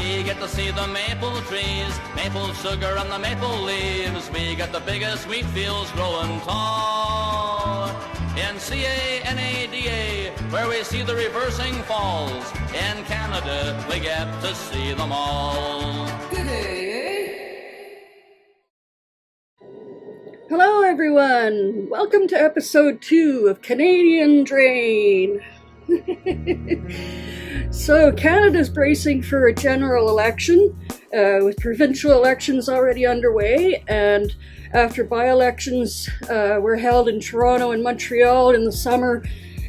We get to see the maple trees, maple sugar on the maple leaves. We get the biggest wheat fields growing tall. In Canada, where we see the reversing falls. In Canada, we get to see them all. Good day, eh? Hello, everyone. Welcome to episode 2 of Canadian Drain. So, Canada's bracing for a general election, with provincial elections already underway, and after by-elections were held in Toronto and Montreal in the summer,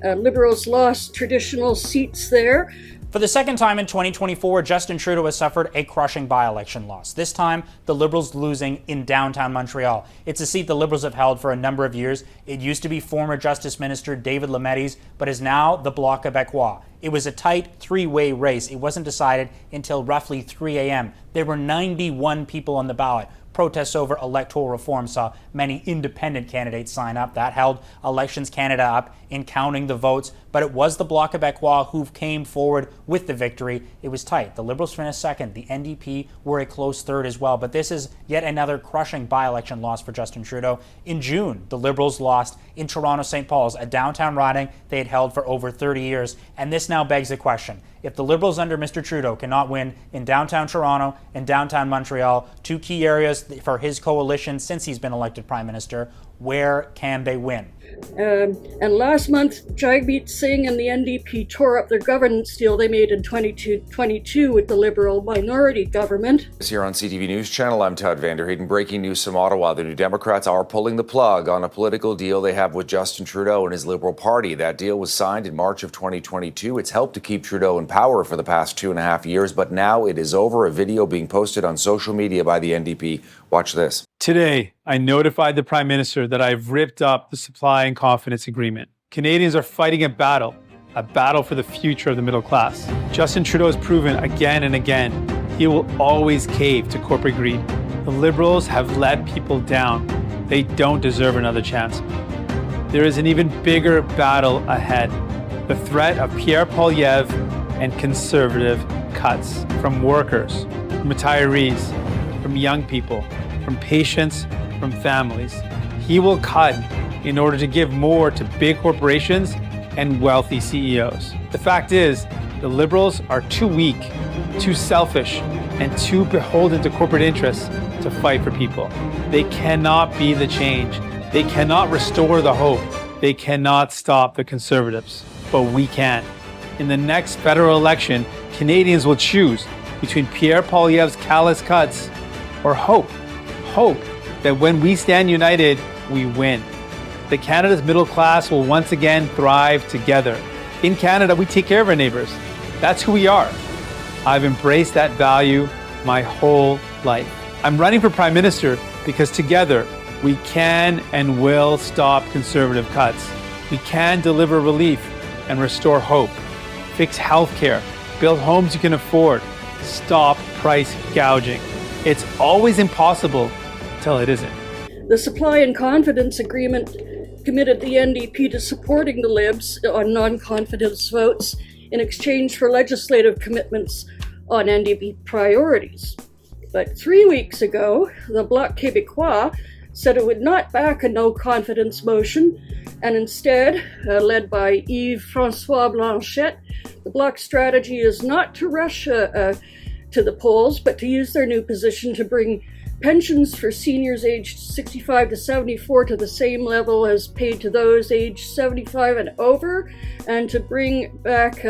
Liberals lost traditional seats there. For the second time in 2024, Justin Trudeau has suffered a crushing by-election loss. This time, the Liberals losing in downtown Montreal. It's a seat the Liberals have held for a number of years. It used to be former Justice Minister David Lamette's, but is now the Bloc Québécois. It was a tight three-way race. It wasn't decided until roughly 3 a.m. There were 91 people on the ballot. Protests over electoral reform saw many independent candidates sign up. That held Elections Canada up in counting the votes, but it was the Bloc Québécois who came forward with the victory. It was tight. The Liberals finished second. The NDP were a close third as well, but this is yet another crushing by-election loss for Justin Trudeau. In June, the Liberals lost in Toronto St. Paul's, a downtown riding they had held for over 30 years, and this now begs the question. If the Liberals under Mr. Trudeau cannot win in downtown Toronto and downtown Montreal, two key areas for his coalition since he's been elected Prime Minister, where can they win? And last month, Jagmeet Singh and the NDP tore up their governance deal they made in 2022 with the Liberal minority government. Here on CTV News Channel, I'm Todd Vanderheyden. Breaking news from Ottawa. The New Democrats are pulling the plug on a political deal they have with Justin Trudeau and his Liberal Party. That deal was signed in March of 2022. It's helped to keep Trudeau in power for the past 2.5 years, but now it is over. A video being posted on social media by the NDP. Watch this. Today, I notified the Prime Minister that I've ripped up the Supply and Confidence Agreement. Canadians are fighting a battle for the future of the middle class. Justin Trudeau has proven again and again he will always cave to corporate greed. The Liberals have let people down. They don't deserve another chance. There is an even bigger battle ahead. The threat of Pierre Poilievre and conservative cuts from workers, from retirees, from young people, from patients, from families. He will cut in order to give more to big corporations and wealthy CEOs. The fact is, the Liberals are too weak, too selfish, and too beholden to corporate interests to fight for people. They cannot be the change. They cannot restore the hope. They cannot stop the Conservatives. But we can. In the next federal election, Canadians will choose between Pierre Poilievre's callous cuts or hope that when we stand united, we win. That Canada's middle class will once again thrive together. In Canada, we take care of our neighbors. That's who we are. I've embraced that value my whole life. I'm running for Prime Minister because together we can and will stop conservative cuts. We can deliver relief and restore hope, fix healthcare, build homes you can afford, stop price gouging. It's always impossible until it isn't. The Supply and Confidence Agreement committed the NDP to supporting the Libs on non-confidence votes in exchange for legislative commitments on NDP priorities. But 3 weeks ago, the Bloc Québécois said it would not back a no-confidence motion, and instead, led by Yves-François Blanchet, the Bloc's strategy is not to rush to the polls, but to use their new position to bring pensions for seniors aged 65 to 74 to the same level as paid to those aged 75 and over, and to bring back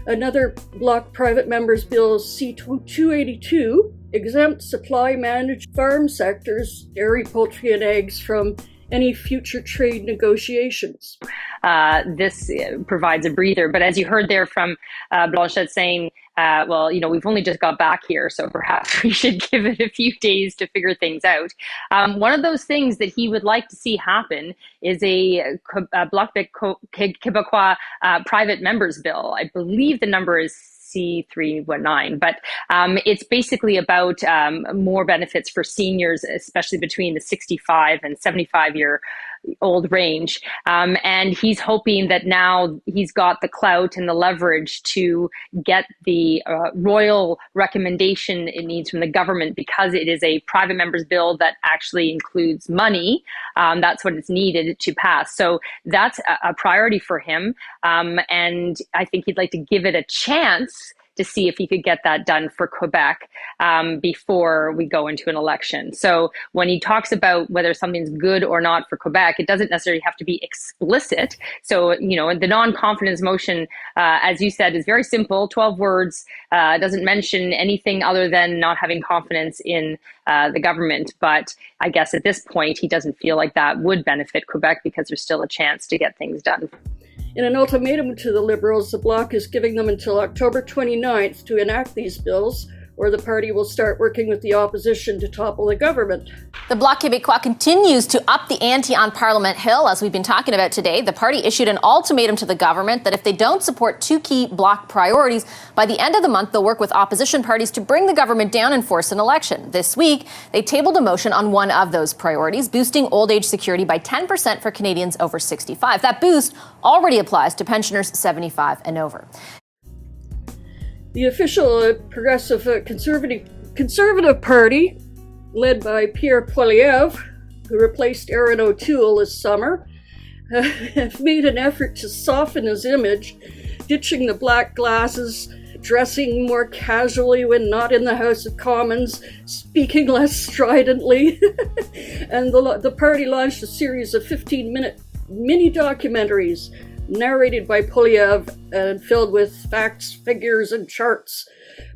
another Bloc private members bill, C-282, exempt supply-managed farm sectors, dairy, poultry, and eggs from any future trade negotiations. This provides a breather. But as you heard there from Blanchet saying, we've only just got back here, so perhaps we should give it a few days to figure things out. One of those things that he would like to see happen is a Bloc Québécois private members bill. I believe the number is C319, but It's basically about more benefits for seniors, especially between the 65 and 75-year-old range. And he's hoping that now he's got the clout and the leverage to get the royal recommendation it needs from the government, because it is a private member's bill that actually includes money. That's what it's needed to pass. So that's a priority for him. And I think he'd like to give it a chance to see if he could get that done for Quebec before we go into an election. So when he talks about whether something's good or not for Quebec, it doesn't necessarily have to be explicit. So, you know, the non-confidence motion, as you said, is very simple, 12 words, doesn't mention anything other than not having confidence in the government. But I guess at this point, he doesn't feel like that would benefit Quebec because there's still a chance to get things done. In an ultimatum to the Liberals, the Bloc is giving them until October 29th to enact these bills, or the party will start working with the opposition to topple the government. The Bloc Québécois continues to up the ante on Parliament Hill, as we've been talking about today. The party issued an ultimatum to the government that if they don't support two key Bloc priorities, by the end of the month, they'll work with opposition parties to bring the government down and force an election. This week, they tabled a motion on one of those priorities, boosting old age security by 10% for Canadians over 65. That boost already applies to pensioners 75 and over. The official Progressive Conservative Party, led by Pierre Poilievre, who replaced Erin O'Toole this summer, have made an effort to soften his image, ditching the black glasses, dressing more casually when not in the House of Commons, speaking less stridently. And the party launched a series of 15-minute mini-documentaries narrated by Poilievre and filled with facts, figures, and charts.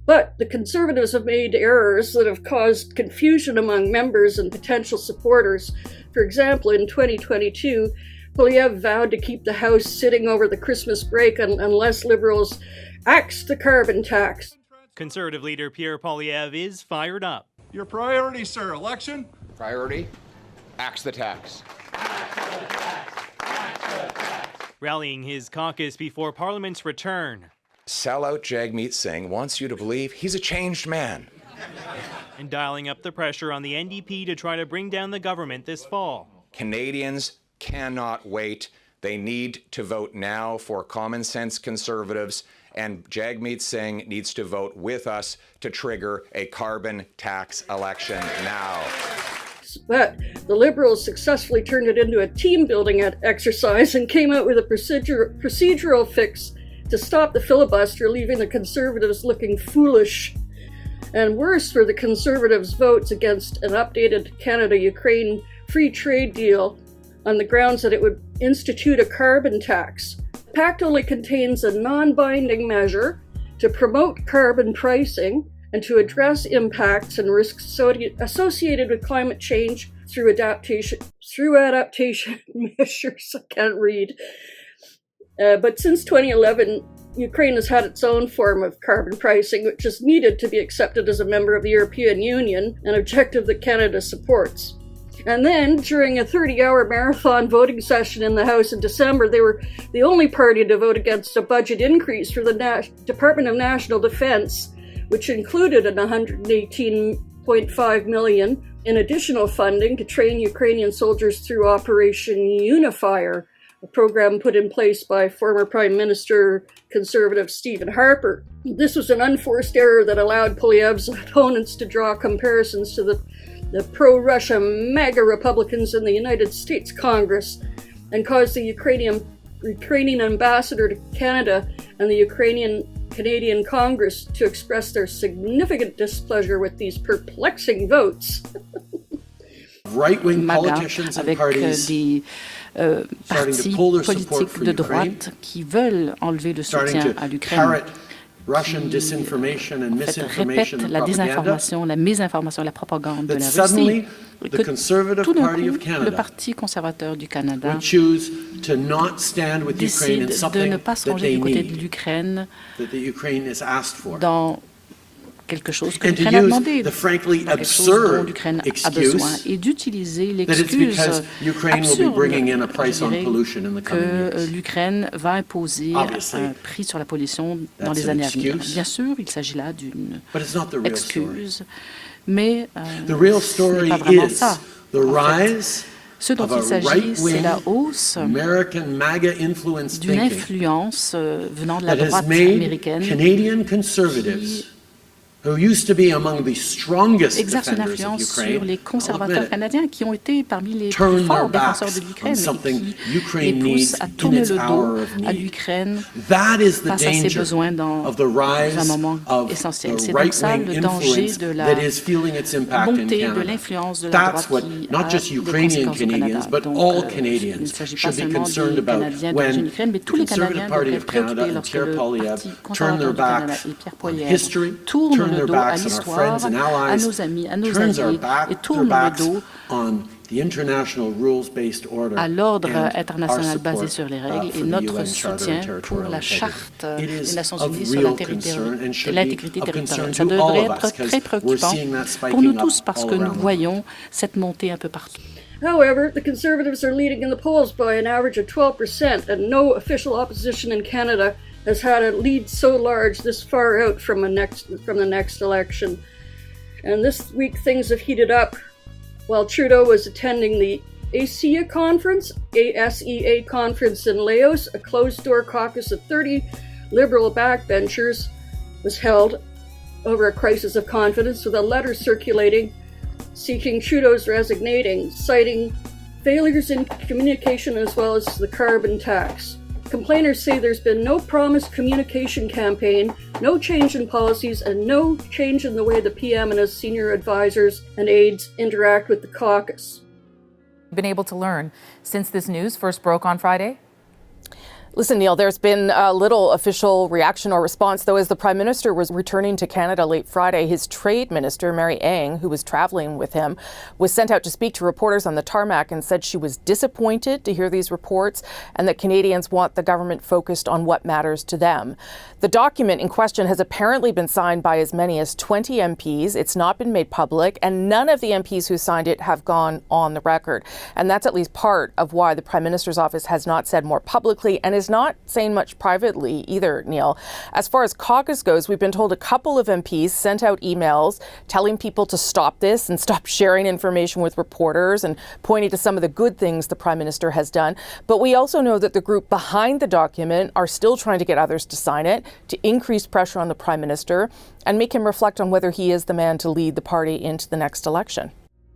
But the Conservatives have made errors that have caused confusion among members and potential supporters. For example, in 2022, Poilievre vowed to keep the House sitting over the Christmas break unless Liberals axed the carbon tax. Conservative leader Pierre Poilievre is fired up. Your priority, sir, election? Priority, axe the tax. Rallying his caucus before Parliament's return. Sellout Jagmeet Singh wants you to believe he's a changed man. And dialing up the pressure on the NDP to try to bring down the government this fall. Canadians cannot wait. They need to vote now for common sense Conservatives, and Jagmeet Singh needs to vote with us to trigger a carbon tax election now. But the Liberals successfully turned it into a team-building exercise and came out with a procedural fix to stop the filibuster, leaving the Conservatives looking foolish. And worse were the Conservatives' votes against an updated Canada-Ukraine free trade deal on the grounds that it would institute a carbon tax. The pact only contains a non-binding measure to promote carbon pricing and to address impacts and risks associated with climate change through adaptation measures. I can't read. But since 2011, Ukraine has had its own form of carbon pricing, which is needed to be accepted as a member of the European Union, an objective that Canada supports. And then, during a 30-hour marathon voting session in the House in December, they were the only party to vote against a budget increase for the Department of National Defence, which included an $118.5 million in additional funding to train Ukrainian soldiers through Operation Unifier, a program put in place by former Prime Minister Conservative Stephen Harper. This was an unforced error that allowed Poilievre's opponents to draw comparisons to the pro-Russia MAGA Republicans in the United States Congress and caused the Ukrainian ambassador to Canada and the Canadian Congress to express their significant displeasure with these perplexing votes. Right-wing politicians and parties starting to pull their support for Ukraine, qui veulent enlever le soutien à l'Ukraine. Russian disinformation and misinformation and la propaganda, désinformation, la mésinformation, la propagande de that la suddenly Russie. the Conservative Party of Le Canada Parti conservateur du Canada would choose to not stand with Ukraine in décide de something ne pas se that ranger they du côté de need, l'Ukraine that the Ukraine is asked for. dans quelque chose que and to l'Ukraine a use demandé, the frankly quelque chose dont absurd l'Ukraine a besoin, excuse et d'utiliser that it's l'excuse because Ukraine will be absurde, bringing in a price je on dirais, pollution in the coming que years. l'Ukraine va imposer Obviously, un prix sur la pollution dans that's les an années à venir. excuse. Bien sûr, il s'agit là d'une But it's not the real story. excuse, mais The real ce story n'est pas vraiment is ça. the En fait, rise ce dont of a il s'agit, c'est right-wing la hausse American MAGA-influenced d'une thinking influence venant de la that has droite made américaine Canadian conservatives, who used to be among the strongest exerce une defenders of influence Ukraine, sur les I'll conservateurs admit it, canadiens qui ont été parmi les plus turn their forts défenseurs backs de on l'Ukraine et something qui les Ukraine poussent needs à in tourner its le hour dos of à need. l'Ukraine That is the face à ses danger besoins dans of the rise un moment of essentiel. the C'est donc ça right-wing le danger influence de la that is feeling its impact in montée de Canada. l'influence de la droite That's what qui not a just des Ukrainian conséquences au Canada. Canadians, but Donc, all il ne Canadians s'agit pas should be seulement concerned des about Canadiens d'origine when ukrainienne, mais the tous les Conservative Canadiens Party devraient of être Canada préoccupés and lorsque Pierre le Poilievre Parti turn their conservateur du Canada backs et Pierre on Poilievre history, tournent turn le their dos à backs on our friends l'histoire, and à allies, nos amis, à nos turns alliés, et their tournent le backs dos on the international rules-based order à l'ordre and international our basé support, sur les règles for et the notre UN Charter soutien and pour territorial la integrity. charte It des is Nations of Unies sur real concern and should be l'intégrité of concern territoriale. Ça to devrait all of us, être très 'cause we're préoccupant seeing that pour nous spiking tous up parce all que nous around the voyons cette montée un peu partout. However, the Conservatives are leading in the polls by an average of 12%, and no official opposition in Canada has had a lead so large this far out from the next election. And this week things have heated up while Trudeau was attending the ASEA conference in Laos. A closed-door caucus of 30 Liberal backbenchers was held over a crisis of confidence, with a letter circulating seeking Trudeau's resignating, citing failures in communication as well as the carbon tax. Complainers say there's been no promised communication campaign, no change in policies, and no change in the way the PM and his senior advisors and aides interact with the caucus. Been able to learn since this news first broke on Friday? Listen, Neil, there's been little official reaction or response, though, as the Prime Minister was returning to Canada late Friday. His Trade Minister, Mary Ang, who was traveling with him, was sent out to speak to reporters on the tarmac and said she was disappointed to hear these reports and that Canadians want the government focused on what matters to them. The document in question has apparently been signed by as many as 20 MPs. It's not been made public, and none of the MPs who signed it have gone on the record. And that's at least part of why the Prime Minister's office has not said more publicly and is not saying much privately either, Neil. As far as caucus goes, we've been told a couple of MPs sent out emails telling people to stop this and stop sharing information with reporters and pointing to some of the good things the Prime Minister has done. But we also know that the group behind the document are still trying to get others to sign it, to increase pressure on the Prime Minister and make him reflect on whether he is the man to lead the party into the next election.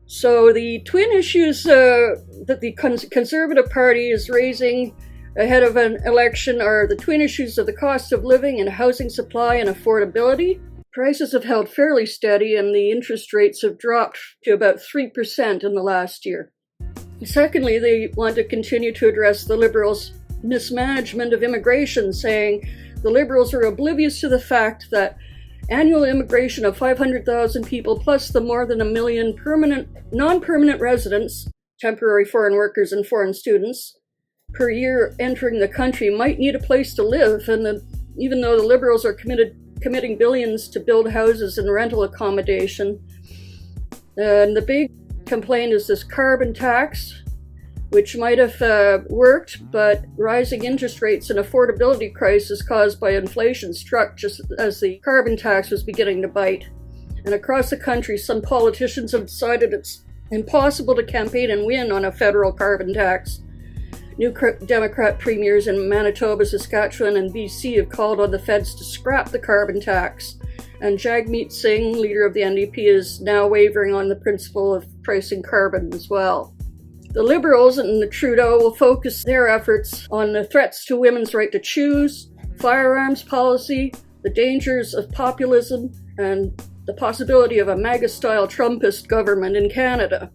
So the twin issues that the Conservative Party is raising ahead of an election are the twin issues of the cost of living and housing supply and affordability. Prices have held fairly steady and the interest rates have dropped to about 3% in the last year. Secondly, they want to continue to address the Liberals' mismanagement of immigration, saying the Liberals are oblivious to the fact that annual immigration of 500,000 people plus the more than 1 million non-permanent residents, temporary foreign workers and foreign students, per year entering the country might need a place to live, and even though the Liberals are committing billions to build houses and rental accommodation. And the big complaint is this carbon tax, which might have worked, but rising interest rates and affordability crisis caused by inflation struck just as the carbon tax was beginning to bite. And across the country, some politicians have decided it's impossible to campaign and win on a federal carbon tax. New Democrat premiers in Manitoba, Saskatchewan, and BC have called on the feds to scrap the carbon tax. And Jagmeet Singh, leader of the NDP, is now wavering on the principle of pricing carbon as well. The Liberals and the Trudeau will focus their efforts on the threats to women's right to choose, firearms policy, the dangers of populism, and the possibility of a MAGA-style Trumpist government in Canada.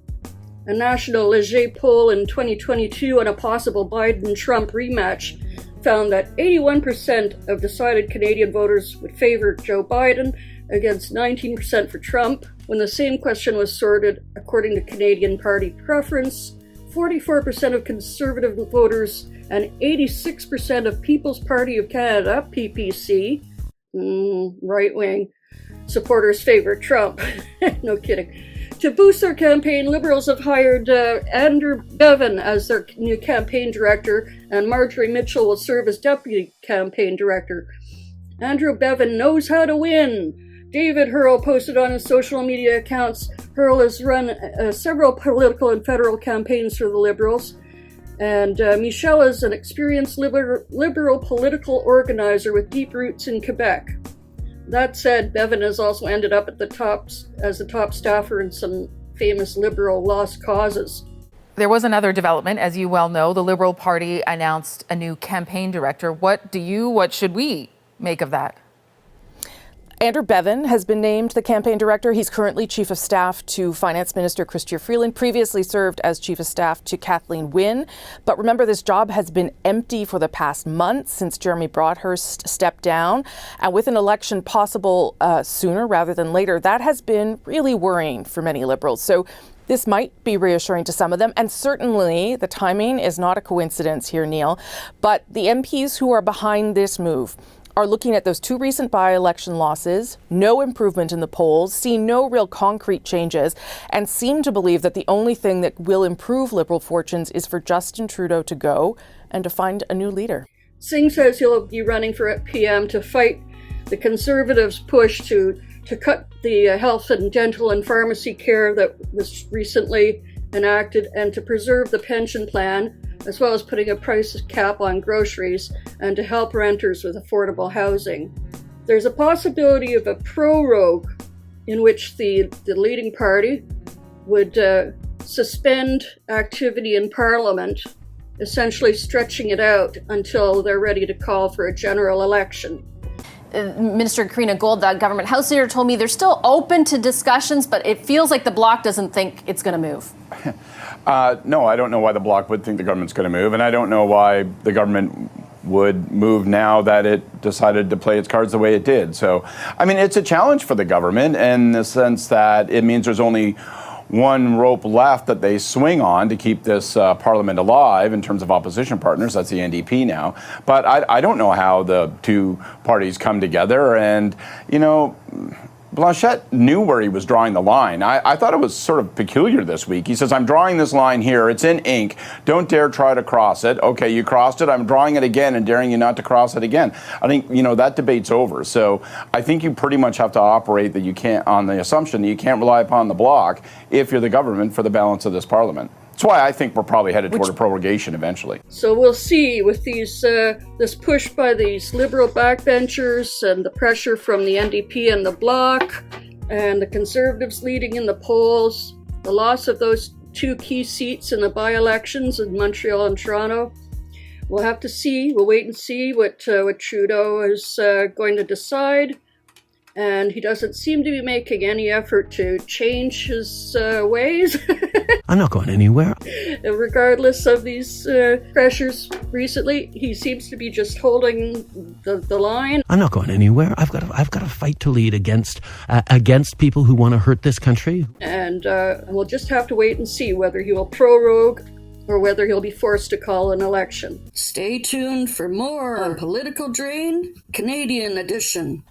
A National Leger poll in 2022 on a possible Biden-Trump rematch found that 81% of decided Canadian voters would favor Joe Biden against 19% for Trump. When the same question was sorted according to Canadian Party preference, 44% of Conservative voters and 86% of People's Party of Canada, PPC, right-wing supporters favor Trump. No kidding. To boost their campaign, Liberals have hired Andrew Bevan as their new campaign director, and Marjorie Mitchell will serve as deputy campaign director. Andrew Bevan knows how to win. David Hurl posted on his social media accounts. Hurl has run several political and federal campaigns for the Liberals, and Michelle is an experienced liberal political organizer with deep roots in Quebec. That said, Bevan has also ended up at the top as the top staffer in some famous Liberal lost causes. There was another development, as you well know. The Liberal Party announced a new campaign director. What should we make of that? Andrew Bevan has been named the campaign director. He's currently Chief of Staff to Finance Minister Chrystia Freeland, previously served as Chief of Staff to Kathleen Wynne. But remember, this job has been empty for the past month since Jeremy Broadhurst stepped down. And with an election possible sooner rather than later, that has been really worrying for many Liberals. So this might be reassuring to some of them. And certainly the timing is not a coincidence here, Neil. But the MPs who are behind this move are looking at those two recent by-election losses, no improvement in the polls, see no real concrete changes, and seem to believe that the only thing that will improve Liberal fortunes is for Justin Trudeau to go and to find a new leader. Singh says he'll be running for PM to fight the Conservatives' push to cut the health and dental and pharmacy care that was recently enacted, and to preserve the pension plan, as well as putting a price cap on groceries, and to help renters with affordable housing. There's a possibility of a prorogue in which the leading party would suspend activity in Parliament, essentially stretching it out until they're ready to call for a general election. Minister Karina Gold, the government House leader, told me they're still open to discussions, but it feels like the Bloc doesn't think it's going to move. No, I don't know why the Bloc would think the government's going to move, and I don't know why the government would move now that it decided to play its cards the way it did. So, I mean, it's a challenge for the government in the sense that it means there's only one rope left that they swing on to keep this parliament alive in terms of opposition partners. That's the NDP now. But I don't know how the two parties come together. And, you know, Blanchet knew where he was drawing the line. I thought it was sort of peculiar this week. He says, I'm drawing this line here. It's in ink. Don't dare try to cross it. Okay, you crossed it. I'm drawing it again and daring you not to cross it again. I think, you know, that debate's over. So I think you pretty much have to operate that you can't, on the assumption that you can't rely upon the Bloc if you're the government for the balance of this parliament. That's why I think we're probably headed toward a prorogation eventually. So we'll see with these this push by these Liberal backbenchers and the pressure from the NDP and the Bloc and the Conservatives leading in the polls, the loss of those two key seats in the by-elections in Montreal and Toronto. We'll have to see. We'll wait and see what Trudeau is going to decide. And he doesn't seem to be making any effort to change his ways. I'm not going anywhere. Regardless of these pressures recently, he seems to be just holding the line. I'm not going anywhere. I've got a fight to lead against people who want to hurt this country. And we'll just have to wait and see whether he will prorogue or whether he'll be forced to call an election. Stay tuned for more on Political Drain, Canadian edition.